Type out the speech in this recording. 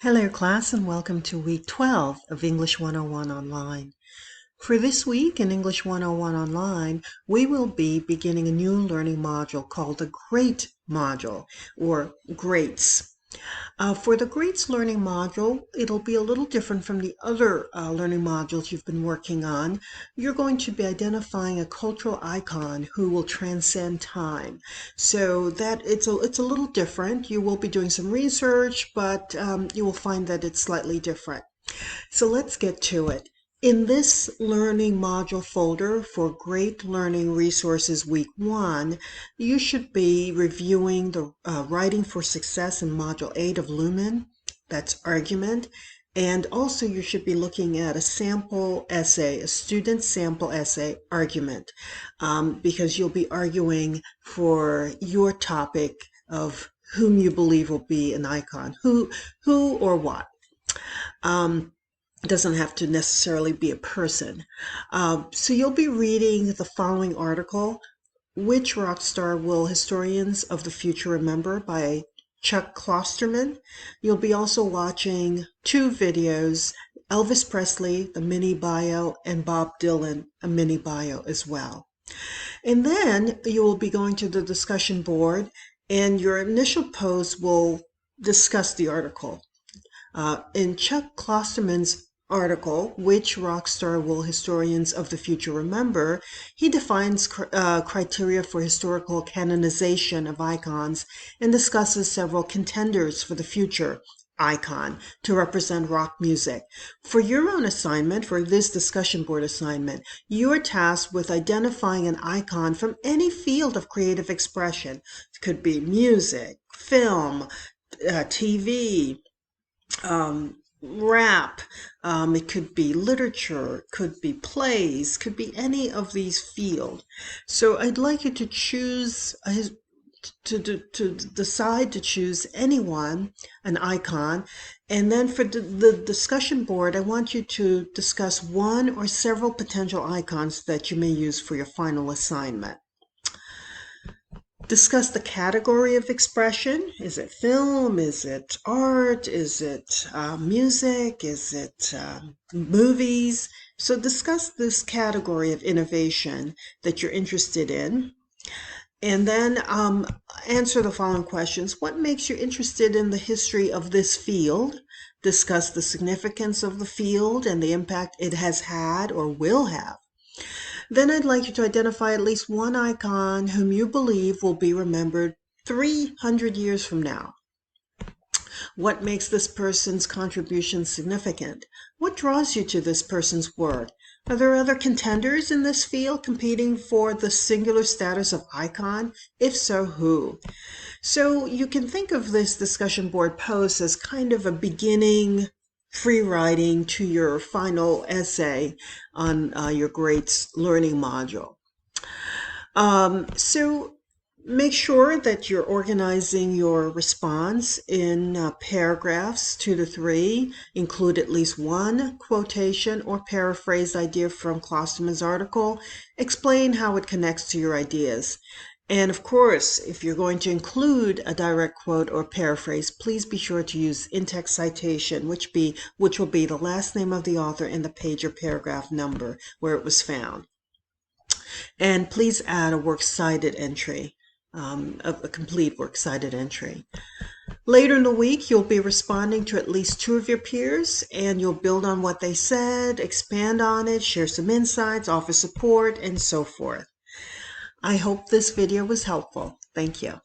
Hello class and welcome to week 12 of English 101 Online. For this week in English 101 Online, we will be beginning a new learning module called the GREAT module or GREATS. For the GREATS learning module, it'll be a little different from the other learning modules you've been working on. You're going to be identifying a cultural icon who will transcend time. So that it's a little different. You will be doing some research, but you will find that it's slightly different. So let's get to it. In this learning module folder for Great Learning Resources Week 1, you should be reviewing the Writing for Success in Module 8 of Lumen, that's argument, and also you should be looking at a sample essay, a student sample essay argument, because you'll be arguing for your topic of whom you believe will be an icon, who or what. Doesn't have to necessarily be a person. So you'll be reading the following article, Which Rock Star Will Historians of the Future Remember by Chuck Klosterman. You'll be also watching two videos, Elvis Presley, the mini bio, and Bob Dylan, a mini bio as well. And then you will be going to the discussion board and your initial post will discuss the article. In Chuck Klosterman's article, Which Rock Star Will Historians of the Future Remember, he defines criteria for historical canonization of icons and discusses several contenders for the future icon to represent rock music. For your own assignment, for this discussion board assignment, you are tasked with identifying an icon from any field of creative expression. It could be music, film, TV, rap, it could be literature, could be plays, could be any of these fields. So I'd like you to choose to decide to choose anyone, an icon, and then for the discussion board, I want you to discuss one or several potential icons that you may use for your final assignment. Discuss the category of expression. Is it film? Is it art? Is it music? Is it movies? So discuss this category of innovation that you're interested in. And then answer the following questions. What makes you interested in the history of this field? Discuss the significance of the field and the impact it has had or will have. Then I'd like you to identify at least one icon whom you believe will be remembered 300 years from now. What makes this person's contribution significant? What draws you to this person's work? Are there other contenders in this field competing for the singular status of icon? If so, who? So you can think of this discussion board post as kind of a beginning free writing to your final essay on your GREATS learning module. So make sure that you're organizing your response in paragraphs 2 to 3. Include at least one quotation or paraphrased idea from Klosterman's article. Explain how it connects to your ideas. And of course, if you're going to include a direct quote or paraphrase, please be sure to use in-text citation, which will be the last name of the author and the page or paragraph number where it was found. And please add a works cited entry, a complete works cited entry. Later in the week, you'll be responding to at least two of your peers, and you'll build on what they said, expand on it, share some insights, offer support, and so forth. I hope this video was helpful. Thank you.